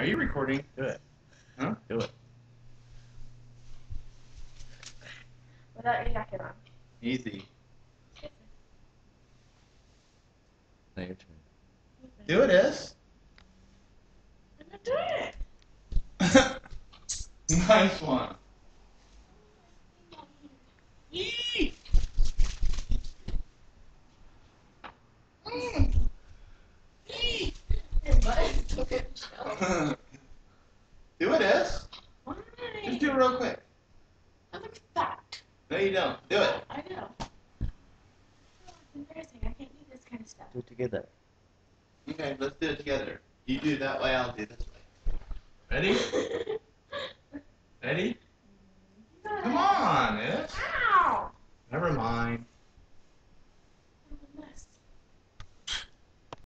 Are you recording? Do it. Huh? Do it. Without your jacket on. Easy. Now your turn. Do it, S. I'm not doing it. Nice one. Yee! Yee! Your butt is so good, Michelle. Do it, S. Why? Just do it real quick. I look fat. No, you don't. Do it. I know. Oh, it's embarrassing. I can't do this kind of stuff. Do it together. Okay, let's do it together. You do that way, I'll do this way. Ready? Ready?